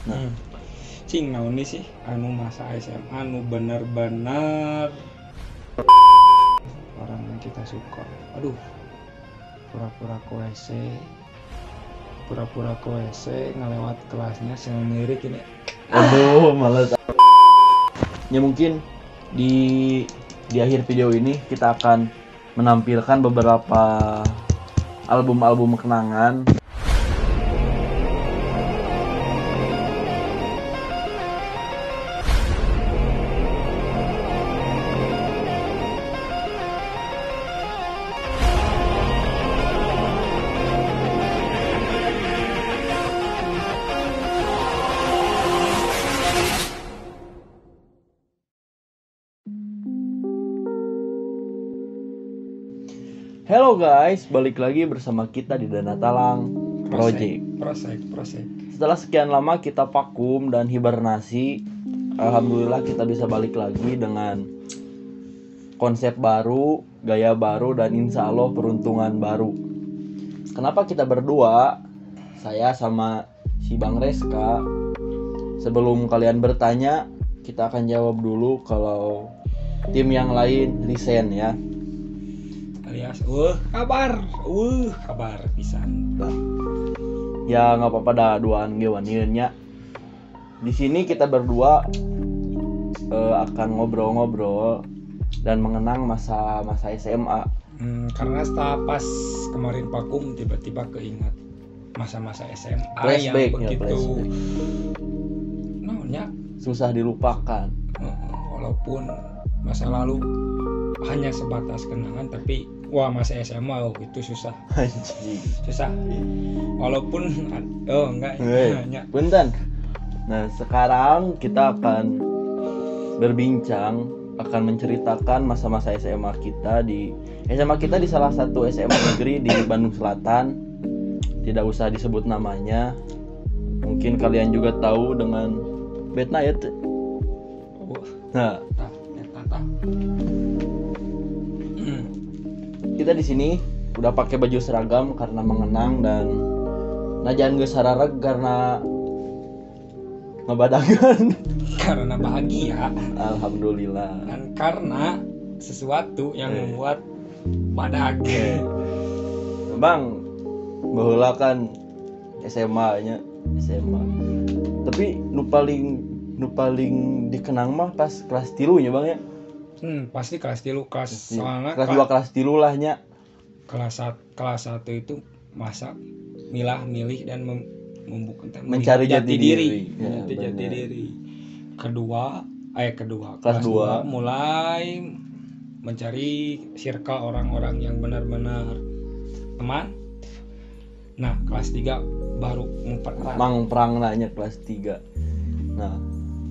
Nah, cing naon sih anu masa SMA anu bener-bener orang yang kita suka. Aduh, pura-pura ke WC ngelewat kelasnya saya ngelirik ini. aduh males. Ya mungkin di akhir video ini kita akan menampilkan beberapa album-album kenangan. Hello guys, balik lagi bersama kita di Dana Talang Project. Prosek. Setelah sekian lama kita vakum dan hibernasi, alhamdulillah kita bisa balik lagi dengan konsep baru, gaya baru, dan insya Allah peruntungan baru. Kenapa kita berdua? Saya sama si Bang Reska. Sebelum kalian bertanya, kita akan jawab dulu kalau tim yang lain resign ya. Alias kabar pisan. Ya nggak apa-apa dah duaan gewannya. Di sini kita berdua akan ngobrol-ngobrol dan mengenang masa SMA. Karena setelah pas kemarin vakum tiba-tiba keingat masa-masa SMA Flashback, yang begitu flashback. naonnya Susah dilupakan. walaupun masa lalu hanya sebatas kenangan, tapi wah masa SMA itu susah walaupun enggak hanya Punten. Nah sekarang kita akan berbincang, akan menceritakan masa-masa SMA kita di salah satu SMA negeri di Bandung Selatan. Tidak usah disebut namanya, mungkin kalian juga tahu dengan Betna ya. Nah kita di sini udah pakai baju seragam karena mengenang dan najan geus sarareg karena ngebadangan. karena bahagia Alhamdulillah. dan karena sesuatu yang membuat badak. Bang, baheula kan SMA. Tapi nu paling dikenang mah pas kelas 3 nya Bang ya. Pasti kelas 3 soalnya Kelas 2 kelas 3 lah nya. kelas 1 itu masa milih dan Mencari jati diri. Ya, Mencari jati benar. diri. Kedua Kelas 2 mulai mencari circle orang-orang yang benar-benar teman. Nah, kelas 3 baru mempererat. Mang perang nanya kelas 3. Nah,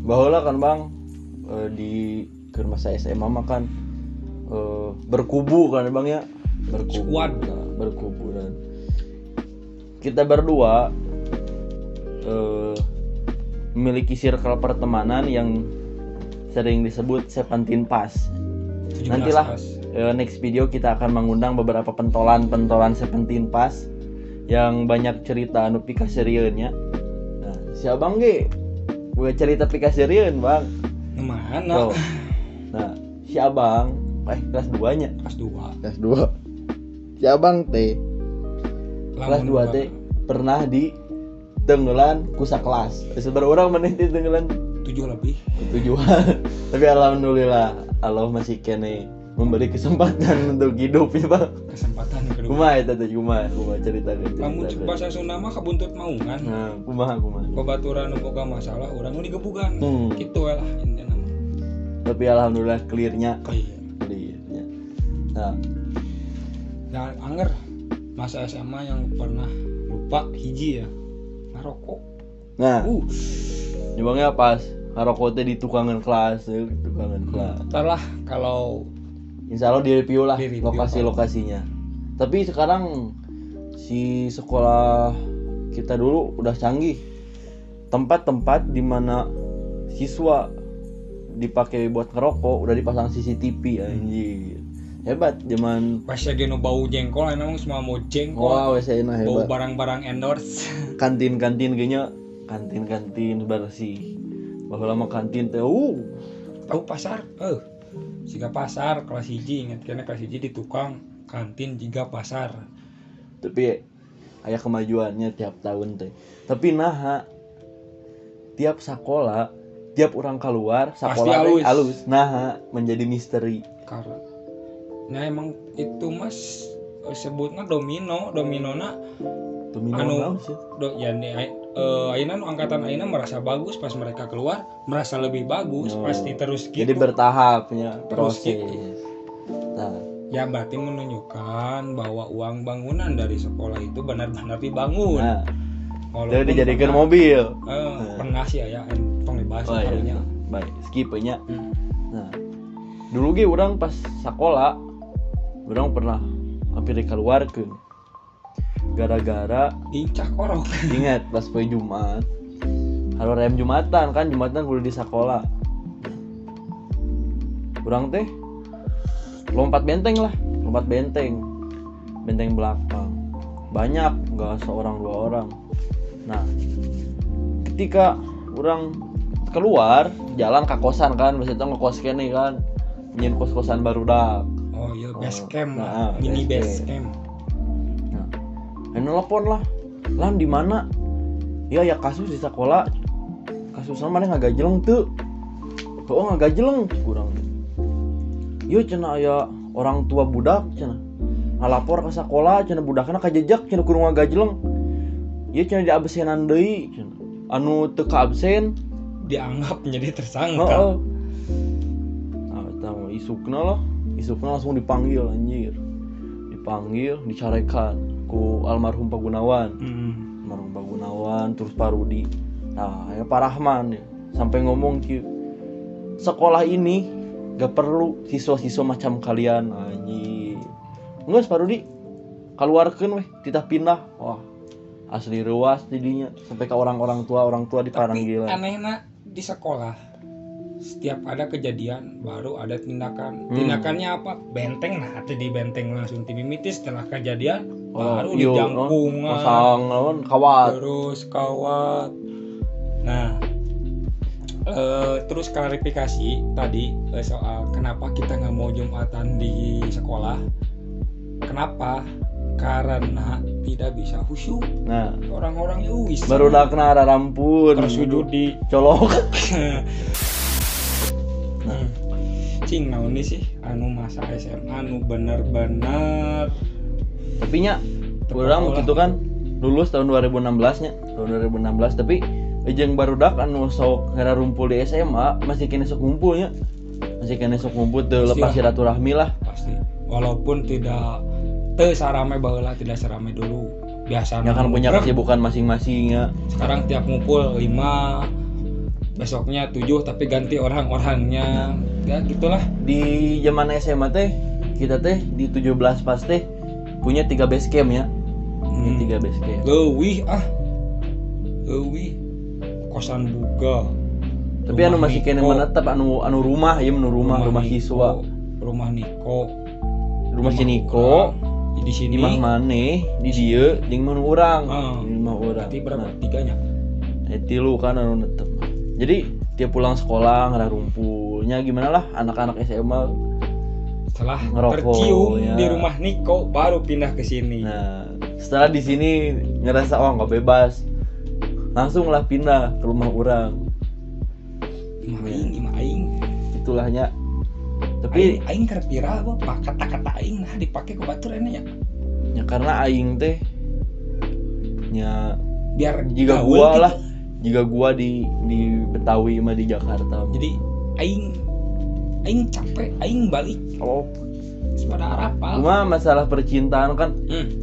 baheula kan Bang di ke masa SMA mah kan berkubu kan Bang ya. Squad. Berkubu dan kita berdua memiliki circle pertemanan yang sering disebut 17 Pass. 17 Nantilah kelas. next video kita akan mengundang beberapa pentolan 17 Pass yang banyak cerita anu pikasirieun nya. Nah, si Abang ge gue cerita pikasirieun Bang. Mana? Oh. Nah, si Abang kelas 2 nya. Kelas 2. Kelas 2. Si Abang teh kelas 2 teh pernah di tenggelan kusa kelas. Seberapa orang meniti tenggelan 7 lebih. tujuan. Tapi alhamdulillah Allah masih kene memberi kesempatan untuk hidup ya Bang. Kesempatan kedua. Kumaha eta teh kumaha cerita. Lamun bahasa Sunda mah kabuntut maungan. Nah, kumaha. Babaturan nu boga masalah urang nu digebugan. Kitu we lah intina. Tapi alhamdulillah clearnya. Iya. Nah, Dan anger masa SMA yang pernah lupa hiji ya. Ngarokok. Nah, nyebangnya pas ngarokok teh di tukangan kelas. Ntar lah kalau Insya Allah di-review lah Di-review, lokasi-lokasinya. Tapi sekarang si sekolah kita dulu udah canggih. Tempat-tempat di mana siswa dipakai buat ngerokok udah dipasang CCTV anjir. Hebat zaman pas lagi nu bau jengkol emang semua mau jengkol. wow, saya Bau hebat. barang-barang endorse. Kantin-kantin kayaknya kantin bersih. Baheula mah kantin teh tahu pasar jika pasar kelas 1 ingat kena kelas 1 di tukang kantin juga pasar. tapi aya kemajuannya tiap tahun teh. Tapi naha tiap sekolah, tiap orang keluar sekolah Pasti teh alus. Naha menjadi misteri. Karena nah emang itu mas sebutnya dominona anu ya ayeuna angkatan ayeuna merasa bagus pas mereka keluar merasa lebih bagus pasti terus gitu. Jadi bertahapnya Terus proses. gitu. Nah, Ya berarti menunjukkan bahwa uang bangunan dari sekolah itu benar-benar dibangun. nah Walaupun jadi dijadikan pernah- mobil. pernah sih ya tong dibahas Oh, karunya. iya. Baik, skip nya. Hmm. Nah, dulu ge urang pas sekolah, urang pernah hampir dikeluarkeun. Gara-gara Dincak orok. ingat pas poe Jumat. Kalau rem Jumatan kan Jumatan kudu di sekolah. Urang teh lompat benteng belakang. Banyak, enggak seorang dua orang. Nah, ketika orang keluar jalan ke kosan kan, maksudnya ngekos kene kan, nyin kos-kosan barudak. Oh iya base camp Nah, mini base base camp. Nah, nelpon lah, lan di mana? Ya kasus di sekolah, kasusnya mana ngagajeleng tuh? Oh ngagajeleng kurang. Yo cenah aya orang tua budak cenah ngalapor ke sekolah cenah budakna kajejak cenah kudu ngagajeleng. Ieu cenah diabsenan deui cenah. Anu teu ka absen Dianggap menjadi tersangka. heeh. Ah eta mah isukna langsung dipanggil anjir. Dipanggil, dicarekan ku almarhum Pak Gunawan. Almarhum Pak Gunawan terus Pak Rudi. Nah, ya Pak Rahman ya. Sampai ngomong ki sekolah ini gak perlu siswa-siswa macam kalian anjir. Enggak Pak Rudi keluarkeun weh titah pindah. Wah, asli ruas jadinya sampai ke orang tua dipanggil. Tapi anehna di sekolah setiap ada kejadian baru ada tindakan. Tindakannya apa? Benteng nah atuh di benteng langsung timimiti setelah kejadian baru dijangkungan. Pasang lawan kawat. Terus kawat. Nah, terus klarifikasi tadi soal kenapa kita nggak mau Jumatan di sekolah. Kenapa? Karena tidak bisa khusyuk. Nah, Orang-orangnya bisa. barudakna rarampun. Terus sujud di colok. Cing naon nih sih anu masa SMA anu bener-bener Tapi nya urang gitu kan lulus tahun 2016 nya. Tahun 2016 tapi jeung barudak anu sok ngararumpul di SMA masih kene sok ngumpul nya. Masih kene sok ngumpul teu lepas silaturahmi lah. pasti. Walaupun tidak teu sarame baheula tidak sarame dulu. Biasanya Ya kan punya kesibukan masing-masing ya. Sekarang tiap ngumpul 5 besoknya 7 tapi ganti orang-orangnya. Ya gitulah. Di zaman SMA teh kita teh di 17 pas teh punya 3 base camp ya. Punya 3 base camp. Leuwih kosan buga. Tapi anu masih kene menetap anu rumah ya rumah siswa. Rumah Niko. Rumah si Niko. Di sini Imah maneh di dieu jeung mun urang. Di rumah urang. Berarti berapa? 3 nya? 3 kan anu netep. Jadi tiap pulang sekolah ngararumpulnya gimana lah anak-anak SMA Setelah ngerokok, tercium ya. di rumah Niko baru pindah ke sini. Nah, setelah di sini ngerasa nggak bebas, langsung lah pindah ke rumah orang. Imah aing. Itulahnya. Tapi Aing keur viral apa kata-kata aing nah dipake ku batur enya ya. Ya karena aing teh nya Biar jika gaul gua gitu. lah, jika gua di Betawi mah di Jakarta. Jadi aing capek, aing balik Oh, pada Arafah. cuma masalah percintaan kan,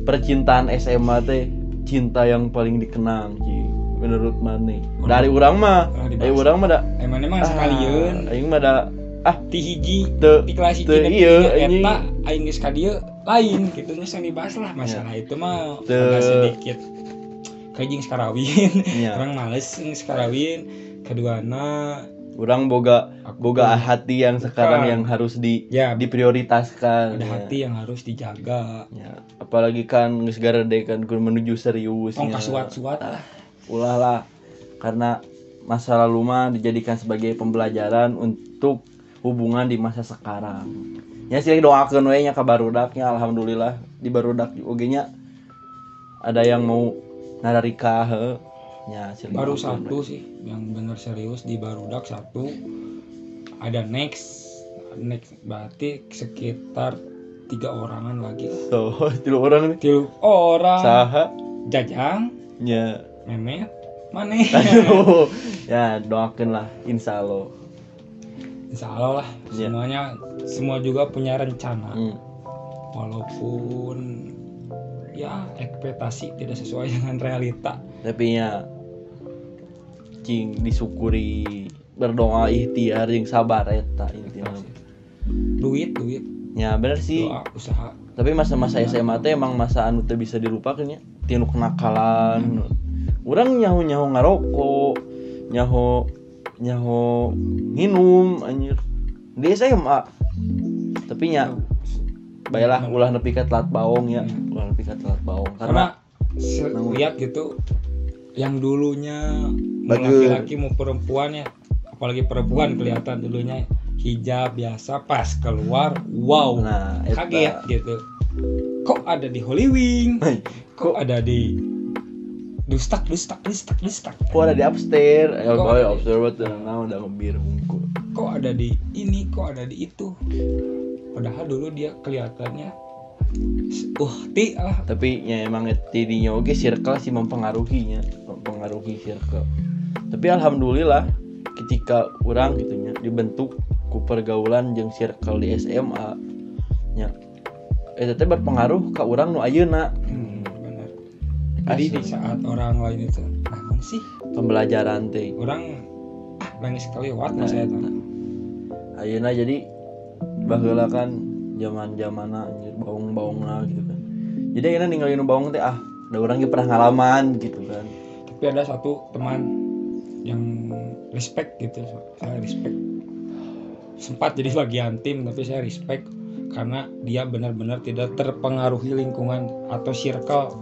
percintaan SMA teh cinta yang paling dikenang Ci. Menurut maneh. Dari urang mah, urang mah da Emang sekalian aing mah da ti hiji teu di kelas teu hiji ieu eta anjing. aing geus ka dieu lain gitu nya yang dibahas lah masalah itu mah Teu. agak sedikit kajing skarawin. Iya. Orang males skarawin. Keduana Urang boga hati yang sekarang yang harus ya, diprioritaskan. ada Ya. hati yang harus dijaga. Ya, apalagi kan geus garede kan kudu menuju serius. Tong kasuat-suat lah. Ulah lah. karena masa lalu mah dijadikan sebagai pembelajaran untuk hubungan di masa sekarang. Ya sih doakeun we nya ka barudaknya, alhamdulillah di barudak oge nya ada yang mau nararikah heuh. Ya, baru satu sih yang benar serius di barudak satu, ada next berarti sekitar 3 orangan lagi lah. So, 3 orang nih. 3 orang. Saha? Jajang. Ya. Memet. Maneh. Aduh. Ya, doakeun lah insyaallah. Insyaallah lah. Ya. Semuanya semua juga punya rencana. Walaupun ya ekspektasi tidak sesuai dengan realita. Tapi ya cing disyukuri, berdoa ikhtiar yang sabar eta intinya. Duit. Ya bener sih. Doa, usaha. Tapi masa-masa SMA teh emang masa anu teu bisa dilupakeun nya. Tinu kenakalan. Urang nyaho-nyaho ngarokok, nyaho nginum anjir. Di SMA. Tapi nya bayalah ulah nepi ka telat baong ya. Ulah nepi ka telat baong karena lihat gitu yang dulunya mau laki-laki mau perempuan ya, apalagi perempuan kelihatan dulunya hijab biasa, pas keluar wow, nah, kaget gitu, kok ada di Holy Wing, kok ada di dustak, kok ada di upstairs, upstairs udah ngebir unggul, kok ada di ini, kok ada di itu, padahal dulu dia kelihatannya tapi ya emang tidinya oke circle sih mempengaruhi circle. Tapi alhamdulillah ketika orang gitunya dibentuk ku pergaulan jeung circle di SMA nya eta teh berpengaruh ka urang nu ayeuna. Benar. Jadi di saat orang lain itu naon sih pembelajaran teh urang nangis kaliwat masa eta. Ayeuna jadi baheula kan zaman-zamanna anjir baung-baungna gitu kan. Jadi ayeuna ninggalin baung teh da urang ge pernah ngalaman gitu kan. Tapi ada satu teman yang respect gitu, saya respect. Sempat jadi bagian tim tapi saya respect karena dia benar-benar tidak terpengaruhi lingkungan atau circle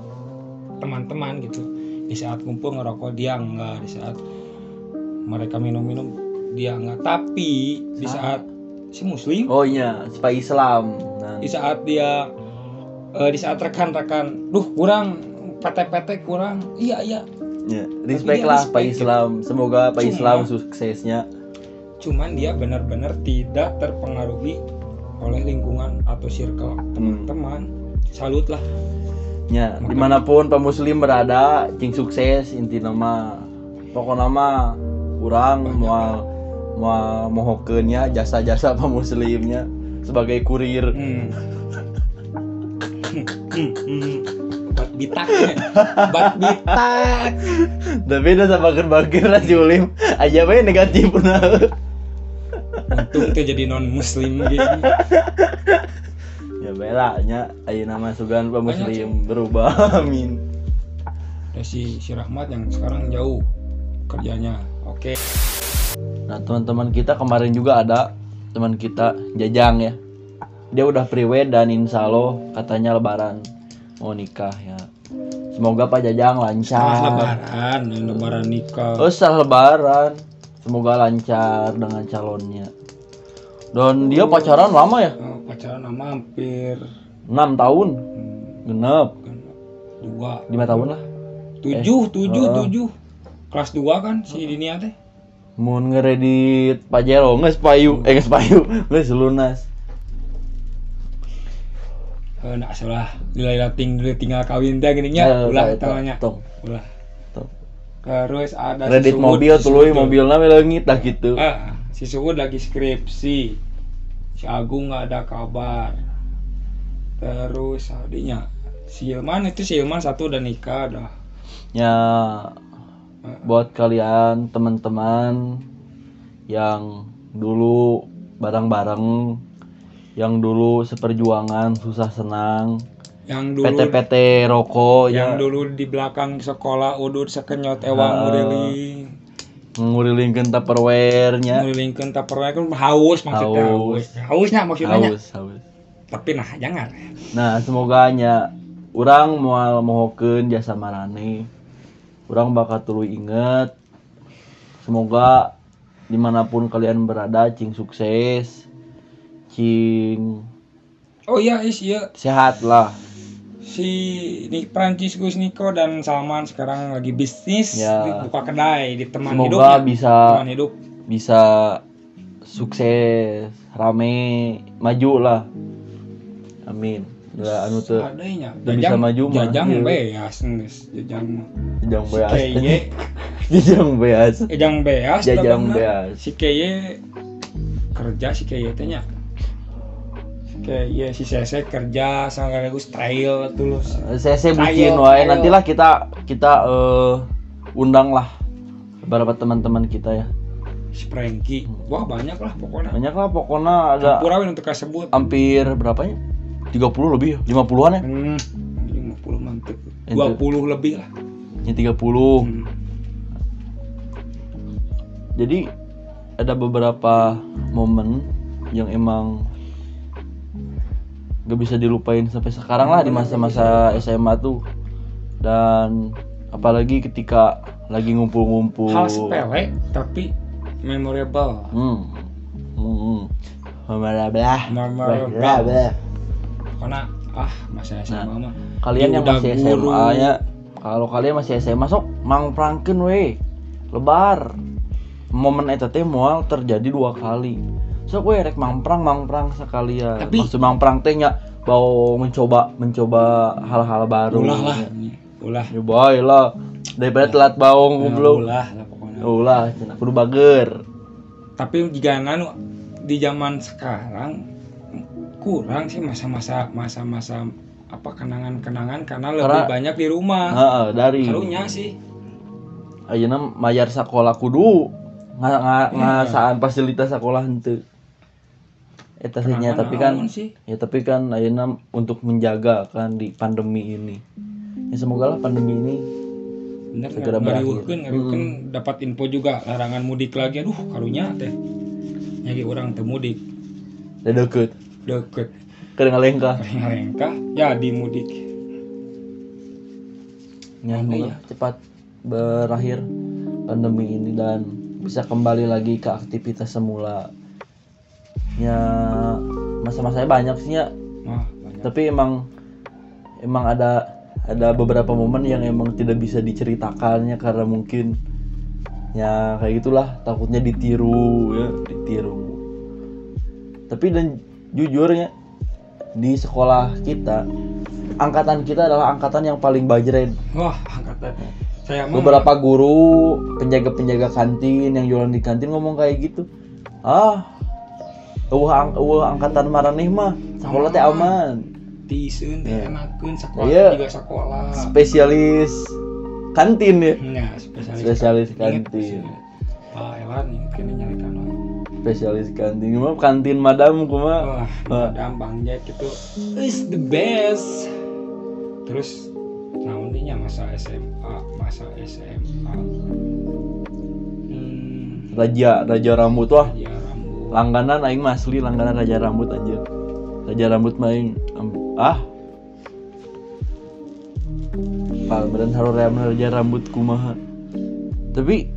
teman-teman gitu. Di saat kumpul ngerokok dia enggak, di saat mereka minum-minum dia enggak, tapi di saat si muslim, oh iya, supaya Islam. Nah. Di saat dia di saat rekan-rekan, kurang PT kurang, iya. Ya, respect lah Pak Islam. Semoga Pak Islam suksesnya. Cuman dia benar-benar tidak terpengaruhi oleh lingkungan atau circle teman-teman. Salut lah. Ya, dimanapun Pak Muslim berada, cing sukses intina mah. Pokoknya mah urang moal mohokeunnya jasa-jasa Pak Muslimnya sebagai kurir. Bat bitak. Tapi udah sama bager lah Julim. Aja bae negatif nah. Untung tuh jadi non muslim gitu. Ya bela nya ayeuna mah sugan Pak Muslim berubah amin. Ada si Rahmat yang sekarang jauh kerjanya. Oke. Nah teman-teman kita kemarin juga ada teman kita Jajang ya. Dia udah pre-wed dan insya Allah katanya lebaran mau nikah ya. Semoga Pak Jajang lancar. Lebaran nikah. Oh setelah lebaran. Semoga lancar dengan calonnya. Dan dia pacaran lama ya? Pacaran lama hampir 6 tahun. Genep 5 tahun lah. 7 kelas 2 kan si Dinia teh. Mun ngeredit Pajero geus payu, geus lunas. Nak salah nilai tinggal kawin teh gini nya ulah tanya. Ulah. Terus ada kredit mobil tuluy mobilna leungit dah gitu. Si Suud lagi skripsi. Si Agung enggak ada kabar. Terus adinya si Ilman satu udah nikah dah. Ya buat kalian teman-teman yang dulu bareng-bareng, yang dulu seperjuangan susah senang, yang dulu PT rokok, yang dulu di belakang sekolah udud sekenyot ewang ngurilingkeun Tupperware nya. Ngurilingkeun Tupperware kan haus maksudnya. Hausnya maksudnya. Haus. Tapi nah jangan. Nah, semoga nya urang moal mohokeun jasa marane. Urang bakal tuluy inget Semoga dimanapun kalian berada, cing sukses, cing Oh iya, iya. sehat lah. Si Prancis Gus Niko dan Salman sekarang lagi bisnis, Ya. buka kedai di teman Semoga hidupnya. bisa Teman hidup. bisa sukses, rame, maju lah. Amin. Ya anu teu Adanya. bisa maju mah. Jajang Iya. beas geus. Jajang Jajang beas. Keye. Jajang beas. Jajang beas. Jajang dabangna. beas. Si Keye kerja si Keye teh nya. Kayak si Sese kerja sama Gus trail tulus. Saya bucin wae, nantilah kita undang lah beberapa teman-teman kita ya. Si Franky. Wah, banyak lah pokoknya. Banyak lah pokoknya ada Pura untuk kasebut. hampir berapa ya? 30 lebih, 50-an ya? 50 mantep. 20 lebih lah. Ya 30. Hmm. Jadi ada beberapa momen yang emang gak bisa dilupain sampai sekarang lah di masa-masa SMA tuh. Dan apalagi ketika lagi ngumpul-ngumpul. Hal sepele tapi memorable. Memorable. Karena masa SMA mah. Kalian yang udah masih guru. SMA ya, kalau kalian masih SMA sok mangprangkeun we. Lebar. Momen eta teh moal terjadi 2 kali. Sok we rek mangprang sekalian. Tapi- Maksud mangprang teh nya bau mencoba hal-hal baru. Ulah lah. Ulah. Nyoba lah. Daripada telat baung goblok. Ulah lah pokoknya. Ulah, cenah kudu bager. Tapi jika di zaman sekarang kurang sih masa-masa apa kenangan-kenangan karena lebih banyak di rumah. Heeh, dari Karunya sih. ayeuna mayar sekolah kudu ngasaan fasilitas sekolah henteu. Eta sih nya, tapi kan naon sih? ya tapi kan ayeuna untuk menjaga kan di pandemi ini. Ya semoga lah pandemi ini Bener segera berakhir. ngarieukeun dapat info juga larangan mudik lagi. Aduh, karunya teh. Nyari orang teu mudik. da deukeut. Deket. Keur ngalengkah. Rengka jadi mudik. Ya semoga cepat berakhir pandemi ini dan bisa kembali lagi ke aktivitas semula. Ya masa-masanya banyak sih ya. Wah, banyak. Tapi emang ada beberapa momen yang emang tidak bisa diceritakannya karena mungkin ya kayak gitulah, takutnya ditiru. Tapi dan jujurnya di sekolah kita, angkatan kita adalah angkatan yang paling bajren. Wah, angkatan. Saya mah Beberapa guru, penjaga kantin yang jualan di kantin ngomong kayak gitu. Angkatan maraneh mah sekolah teh aman. tiseun teh enakeun sekolah Iya. juga sekolah. Spesialis kantin ya. Ya, Spesialis kantin. Pak Elan mungkin nyarikan wae. Spesialis kantin. Gimana kantin madam kumaha? Wah, Bang Jack itu is the best. Terus naon dinya masa SMA. Raja rambut wah. Ya rambut. Langganan aing mah asli langganan raja rambut anjir. Raja rambut mah aing Palmeran haroream raja rambut kumaha. Tapi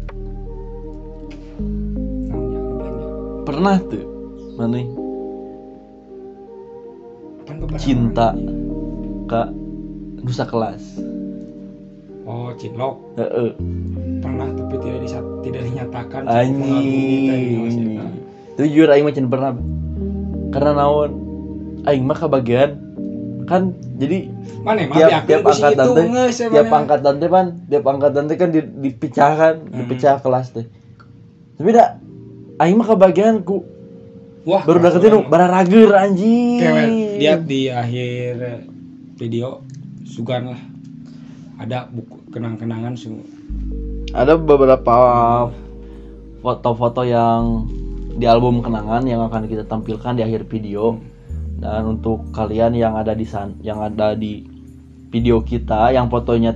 pernah tuh maneh cinta ka nusa kelas. Oh, cinlok. Heeh. Pernah tapi tidak dinyatakan cukup mengagumi teh Anjing. Jujur aing mah can pernah. Karena naon? Aing mah kebagian kan jadi Mana mah tiap angkatan teh tiap angkatan teh kan dipecahkan, dipecah kelas teh. Tapi dah aing mah kebagian ku wah, baru deketin bararager anjing. Kewet lihat di akhir video sugan lah ada buku kenang-kenangan Ada beberapa foto-foto yang di album kenangan yang akan kita tampilkan di akhir video. Dan untuk kalian yang ada di video kita yang fotonya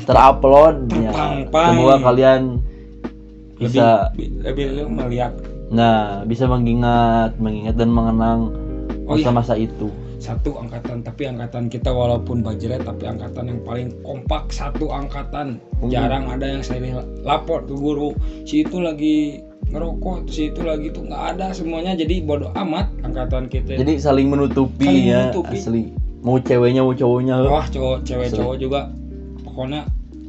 terupload ya, semoga kalian bisa lebih melihat bisa mengingat dan mengenang masa-masa itu. satu angkatan, tapi angkatan kita walaupun bajret tapi angkatan yang paling kompak, satu angkatan. Jarang ada yang saya lapor ke guru si itu lagi ngerokok, si itu lagi tuh, nggak ada, semuanya. Jadi bodoh amat angkatan kita. Jadi saling menutupi ya, asli. Mau ceweknya mau cowoknya. Wah, cewek cowok juga pokoknya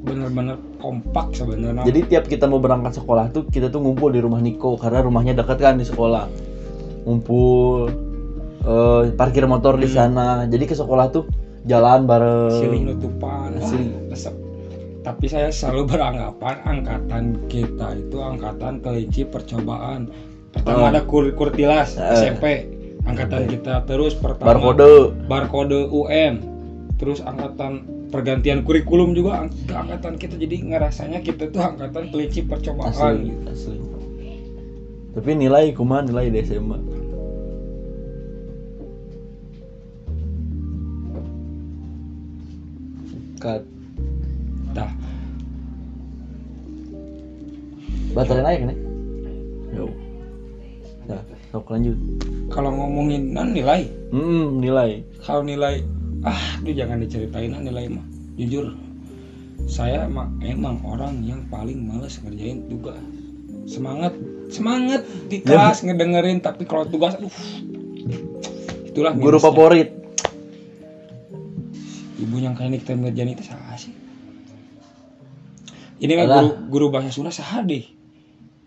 bener-bener kompak sebenarnya. Jadi tiap kita mau berangkat sekolah tuh kita tuh ngumpul di rumah Niko karena rumahnya dekat kan di sekolah. Ngumpul, parkir motor di sana. Jadi ke sekolah tuh jalan bareng. Siling nutupan. Resep. Tapi saya selalu beranggapan angkatan kita itu angkatan kelinci percobaan. Pertama ada kurtilas SMP angkatan kita, terus pertama barkode UN, terus angkatan pergantian kurikulum juga angkatan kita. Jadi ngerasanya kita tuh angkatan kelinci percobaan asli, gitu. Asli. Tapi nilai kumaha nilai di SMA? Dah. Baterai naik nih. Yo. Nah, sok lanjut. Kalau ngomongin nilai. Nilai. Kalau nilai, jangan diceritain nilai mah. Jujur, saya emang orang yang paling males ngerjain tugas. Semangat di kelas ngedengerin, tapi kalau tugas, itulah guru favorit. Ibu yang kayak kita ngerjain itu salah sih. Ini kan guru bahasa Sunda sahade.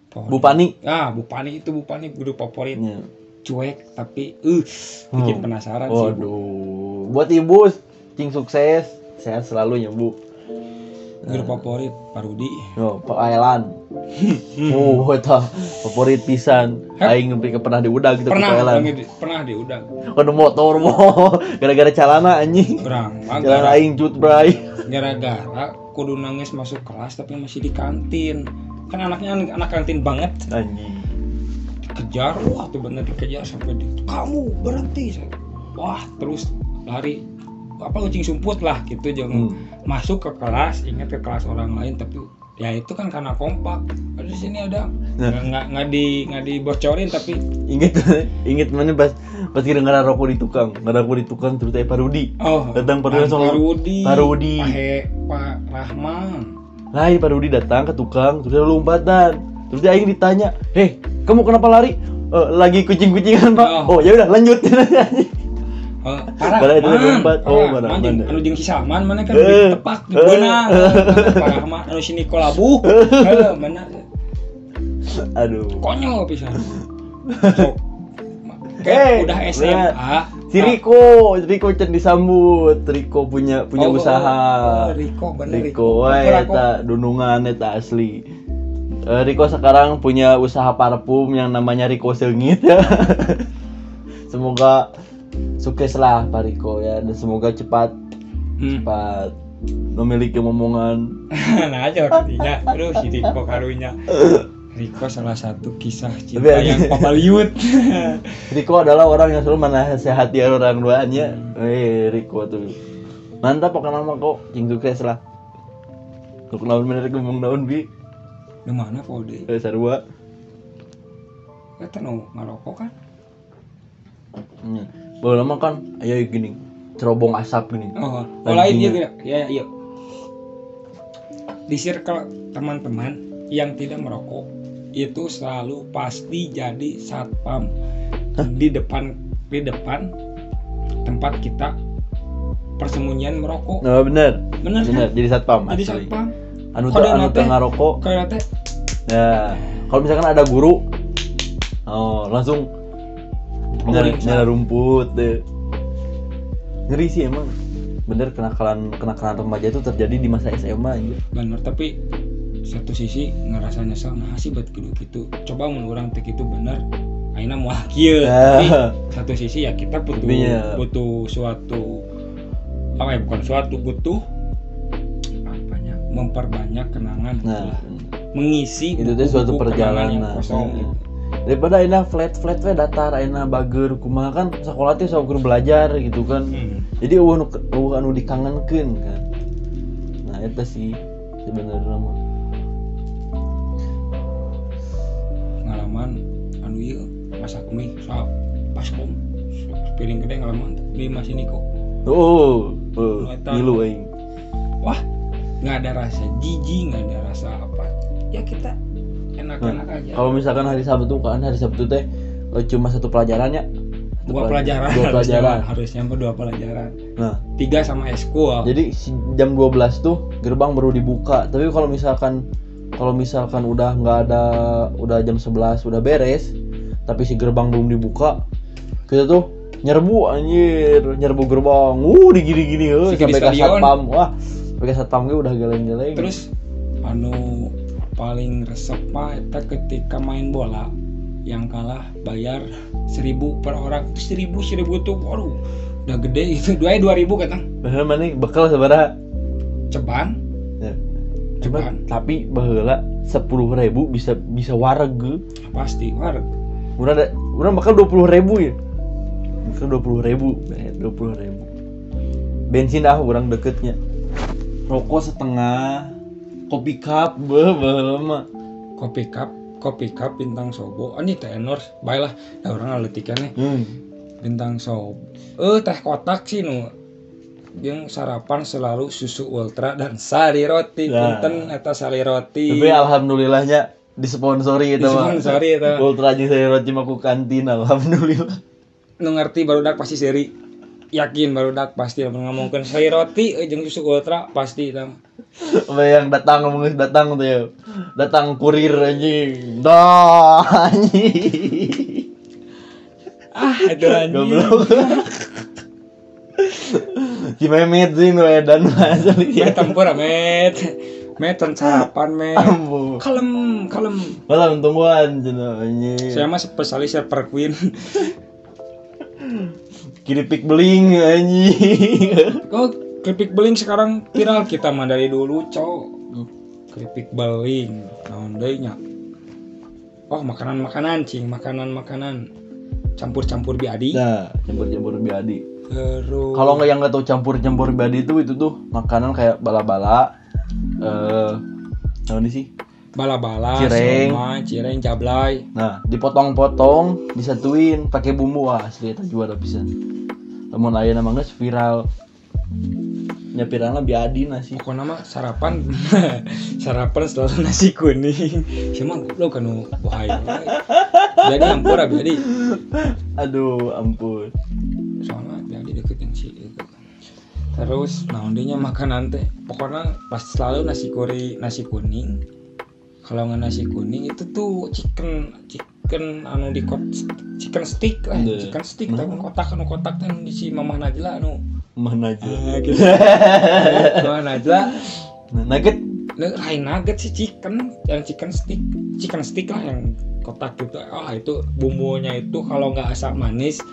Bu Pani. Bu Pani guru favorit. Ya. Cuek tapi bikin penasaran sih. Waduh. Buat ibu cing sukses, sehat selalu ya Bu. Guru favorit Pak Rudi. Pak Ailan. Eta favorit pisan. Aing pernah diudag gitu Pak Ailan. Pernah diudag. Kan motor mo gara-gara calana anjing. Calana aing cut bray. Gara-gara kudu nangis masuk kelas tapi masih di kantin. Kan anaknya anak kantin banget. Anjing. Dikejar, tuh bener dikejar sampai kamu berhenti. Wah, terus lari kucing sumput lah gitu, jangan masuk ke kelas, ingat ke kelas orang lain, tapi ya itu kan karena kompak. Di sini ada nggak dibocorin, tapi inget mana pas kita ngerokok di tukang terus Pak Rudi. Datang Pak Rudi. Pak Rahman. Pak Rudi datang ke tukang, terus dia lompatan. Terus dia aing ditanya, kamu kenapa lari? Lagi kucing-kucingan Pak. Ya udah lanjut. Parah lompat. Parah anu jeung si Salman mana kan ditepak di beunang. Parah mah anu si Nikolabu. Benar. Aduh. Konyol pisan. Sok. Udah SMA. Si Riko can disambut. Riko punya usaha. Riko bener Riko. Eta dunungan eta asli. Riko sekarang punya usaha parfum yang namanya Riko Seungit ya. Semoga sukses lah Pak Riko ya, dan semoga cepat memiliki momongan. Nah aja artinya, si Riko karunya. Riko salah satu kisah cinta yang papaliut. Riko adalah orang yang selalu menasehati orang tuanya. Riko tuh mantap pokoknya nama kok, cing sukses lah. Kok naon bener ngomong naon bi? Di mana Polde? Sarua. Eta nu ngarokok kan? Baru lama kan, ayo gini, cerobong asap gini. Lain dia ya. Di circle teman-teman yang tidak merokok itu selalu pasti jadi satpam di depan tempat kita persembunyian merokok. Bener. Jadi satpam. Jadi satpam. Anu ngarokok. Kayak teh. Ya, kalau misalkan ada guru, langsung nyala rumput deh. Ngeri sih emang. Bener kenakalan remaja itu terjadi di masa SMA aja. Bener, tapi satu sisi ngerasa nyesel nah sih buat gitu. Coba mun urang teh kitu bener. Ayeuna moal kieu. Tapi satu sisi ya kita butuh suatu butuh memperbanyak kenangan mengisi itu teh suatu perjalanan kosong. Daripada ayeuna flat we datar ayeuna bager kumaha kan sakola teh sok belajar gitu kan. Jadi anu dikangenkeun kan. Nah eta sih sebenarnya mah pengalaman anu ieu masak mie soal baskom piring gede ngalaman lima sini kok. Ngilu aing. Wah, nggak ada rasa jijik, nggak ada rasa apa. Ya kita enak-enak aja. Kalau misalkan hari Sabtu teh cuma satu pelajaran ya. Dua pelajaran. Harusnya 2 pelajaran. Nah, 3 sama eskul. jadi jam 12 tuh gerbang baru dibuka. Tapi kalau misalkan udah nggak ada, udah jam 11 udah beres, tapi si gerbang belum dibuka, kita tuh nyerbu gerbang. Digini-gini sampai ke satpam. Wah, sampai ke satpam ge udah geleng-geleng. Terus paling resep mah eta ketika main bola yang kalah bayar 1.000 per orang. Itu 1.000 tuh waduh udah gede itu. 2.000 katang. Baheula maneh bekal sabaraha? Ceban. Ya. Ceban. Tapi baheula 10.000 bisa wareg. Pasti wareg. Urang bakal 20.000 ya. Bakal 20.000. Bensin urang deketnya. Rokok setengah. Kopi cup baheula mah. Kopi cup bintang sobo. Ini teh enor baiklah. Da urang ngaletikannya. Bintang sobo. Teh kotak sih nu. Jeung sarapan selalu susu ultra dan sari roti. Punten eta sari roti. Tapi alhamdulillahnya disponsori eta mah. Ultra jeung sari roti mah ku kantin alhamdulillah. Nu ngerti barudak pasti seri. Yakin barudak pasti ngomongkeun sari roti jeung susu ultra pasti eta. Yang datang tuh ya. Datang kurir anjing. Dah anjing. Itu anjing. Si Memet sih nu edan asli. Met tempur met. Meton sarapan met. Kalem. Malam tungguan cenah anjing. Saya mah spesialis server queen. Keripik beling anjing. Keripik beling sekarang viral kita mah dari dulu, cowok. Keripik beling, naon deui nya? Oh, makanan cing, makanan. Campur-campur biadi. Nah, campur-campur biadi. Terus kalau yang enggak tahu campur-campur biadi itu tuh makanan kayak bala-bala naon sih? Bala-bala, cireng, jablay. Nah, dipotong-potong, disatuin pakai bumbu asli eta juara pisan. Lamun ayeuna mah geus viral. Nya pirangna biadi nasi. Pokona mah sarapan selalu nasi kuning. Cuma goblok anu bahaya. Jadi ampura biadi. Aduh, ampun. Soalnya biadi deket yang si itu. Terus naon dinya makanan teh. Pokona pas selalu nasi kuning. Kalau nggak nasi kuning itu tuh chicken anu di chicken stick lah. Chicken stick teh kotak teh di Mamah Najla anu. Mana aja. Nugget. Lain nugget sih yang chicken stick lah yang kotak gitu. Itu bumbunya itu kalau nggak asam manis,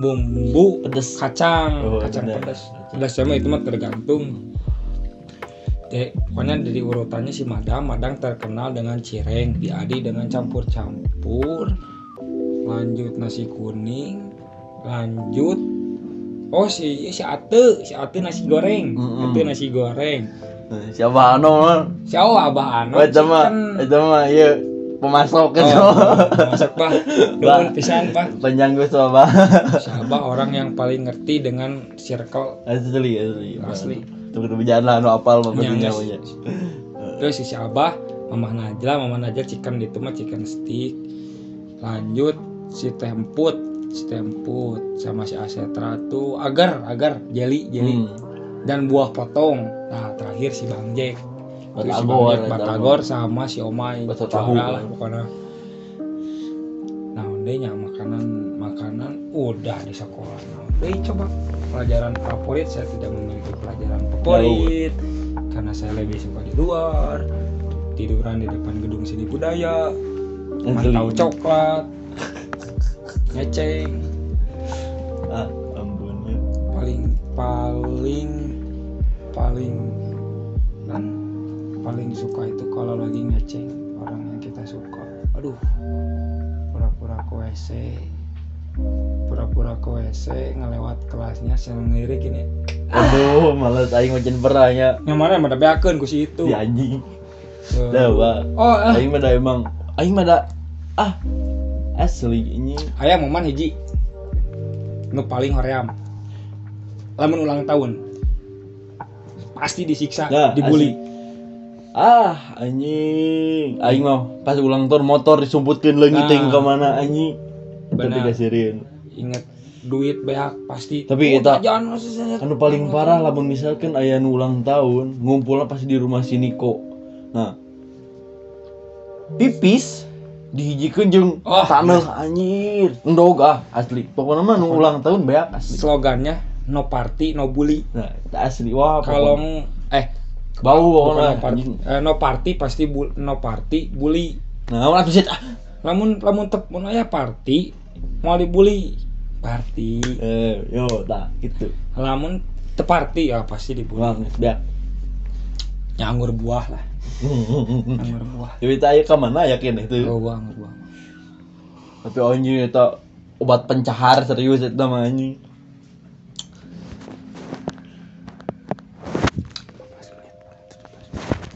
bumbu pedas kacang pedas. Pedas sama itu mah tergantung. Pokoknya dari urutannya si Madang terkenal dengan cireng, diadi dengan campur-campur. Lanjut nasi kuning, lanjut si Ate nasi goreng. Itu nasi goreng. Siapa Abah Ano? Eta mah ieu pemasok gitu. Pemasok Pak. Nuhun pisan Pak. Panjang geus Abah. Siapa orang yang paling ngerti dengan circle asli. Tuh kebiasaan lah anu apal mah pentingnya. Terus si Abah, Mamah Najla chicken itu mah chicken stick. Lanjut si temput sama si Asetra tuh agar jeli dan buah potong. Nah terakhir si Bang Jack Batagor sama si Omai juara lah pokoknya. Nah undenya makanan udah di sekolah. Nah coba pelajaran favorit, saya tidak memiliki pelajaran favorit karena saya lebih suka di luar, tiduran di depan gedung seni budaya, mantau coklat, ngeceng. Ampun. Paling suka itu kalau lagi ngeceng orang yang kita suka. Aduh, pura-pura ke WC ngelewat kelasnya sambil ngelirik ini. Aduh, males aing macen peranya. Yang mana mah beakeun ku si itu. Si anjing. Pak. Aing mah asli ini. Aya momen hiji. nu paling hoream lamun ulang tahun pasti disiksa, Nah, dibully. Anjing aing mah pas ulang tahun motor disumputkeun leungit teh ka mana anjing. Itu Benar. dikasirin. Ingat duit beak pasti. Tapi eta jajan anu paling parah lamun misalkan aya nu ulang tahun ngumpulna pasti di rumah si Niko. Nah, pipis dihijikeun jeung taneuh anjir. Endog asli. Pokona mah nu ulang tahun beak asli. Slogannya no party no bully. Nah, itu asli. Wah, Kalau bau pokona no party pasti no party bully. Nah, ulah tuh Lamun mun aya party mau dibully party. Yo tah gitu. Lamun teu party ya pasti dibully. Wah, geus beak. Anggur buah lah. Anggur buah. Jadi aya ka mana yakin itu? Oh, anggur buah. Tapi anjing eta obat pencahar serius eta mah anjing.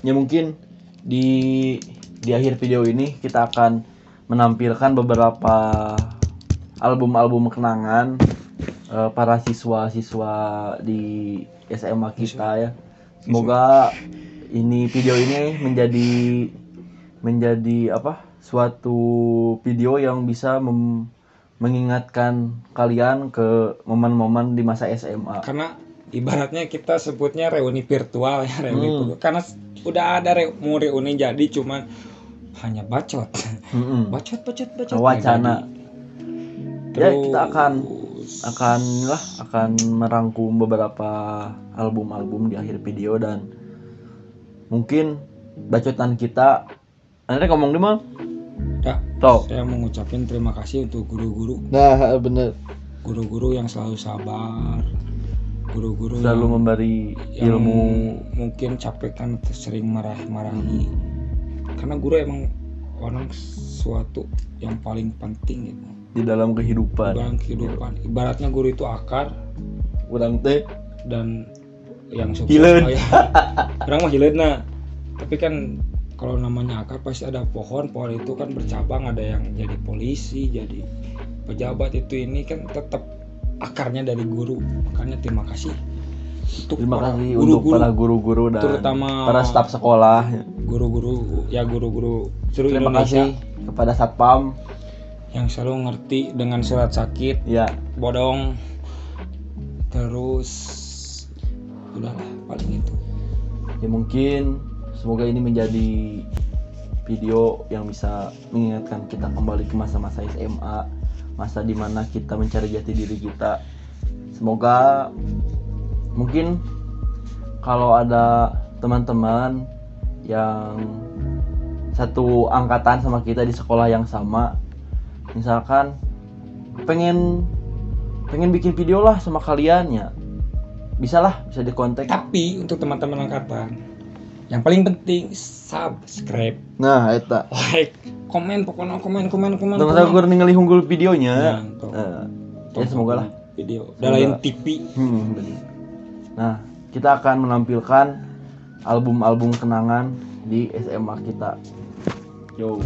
Ya mungkin di akhir video ini kita akan menampilkan beberapa album-album kenangan para siswa-siswa di SMA kita ya. Semoga video ini menjadi suatu video yang bisa mengingatkan kalian ke momen-momen di masa SMA. Karena ibaratnya kita sebutnya reuni virtual ya, virtual. Karena udah ada mau reuni jadi cuman hanya bacot. Bacot. Wacana. Ya kita akan merangkum beberapa album-album di akhir video dan mungkin bacotan kita nanti ngomong di mana? Saya mengucapkan terima kasih untuk guru-guru. Nah, bener. Guru-guru yang selalu sabar. Guru-guru selalu yang memberi ilmu. Mungkin capek kan sering marah-marahi. Karena guru emang orang suatu yang paling penting gitu di dalam kehidupan. Ibaratnya guru itu akar, urang teh dan yang hileud. Orang mah hileudna. Tapi kan kalau namanya akar pasti ada pohon itu kan bercabang, ada yang jadi polisi, jadi pejabat. Itu ini kan tetap akarnya dari guru. Makanya terima kasih untuk para guru-guru dan terutama para staf sekolah, guru-guru seluruh terima Indonesia. Kasih kepada satpam yang selalu ngerti dengan surat sakit ya, bodong. Terus udahlah paling itu ya. Mungkin semoga ini menjadi video yang bisa mengingatkan kita kembali ke masa-masa SMA, masa dimana kita mencari jati diri kita. Semoga mungkin kalau ada teman-teman yang satu angkatan sama kita di sekolah yang sama, misalkan pengen bikin video lah sama kalian ya, bisa dikontak. Tapi untuk teman-teman angkatan yang paling penting subscribe, nah eta like, komen, pokoknya komen. teman-teman gue ningali unggul videonya ya semoga lah video dalain TV. Nah, kita akan menampilkan album-album kenangan di SMA kita. Yo.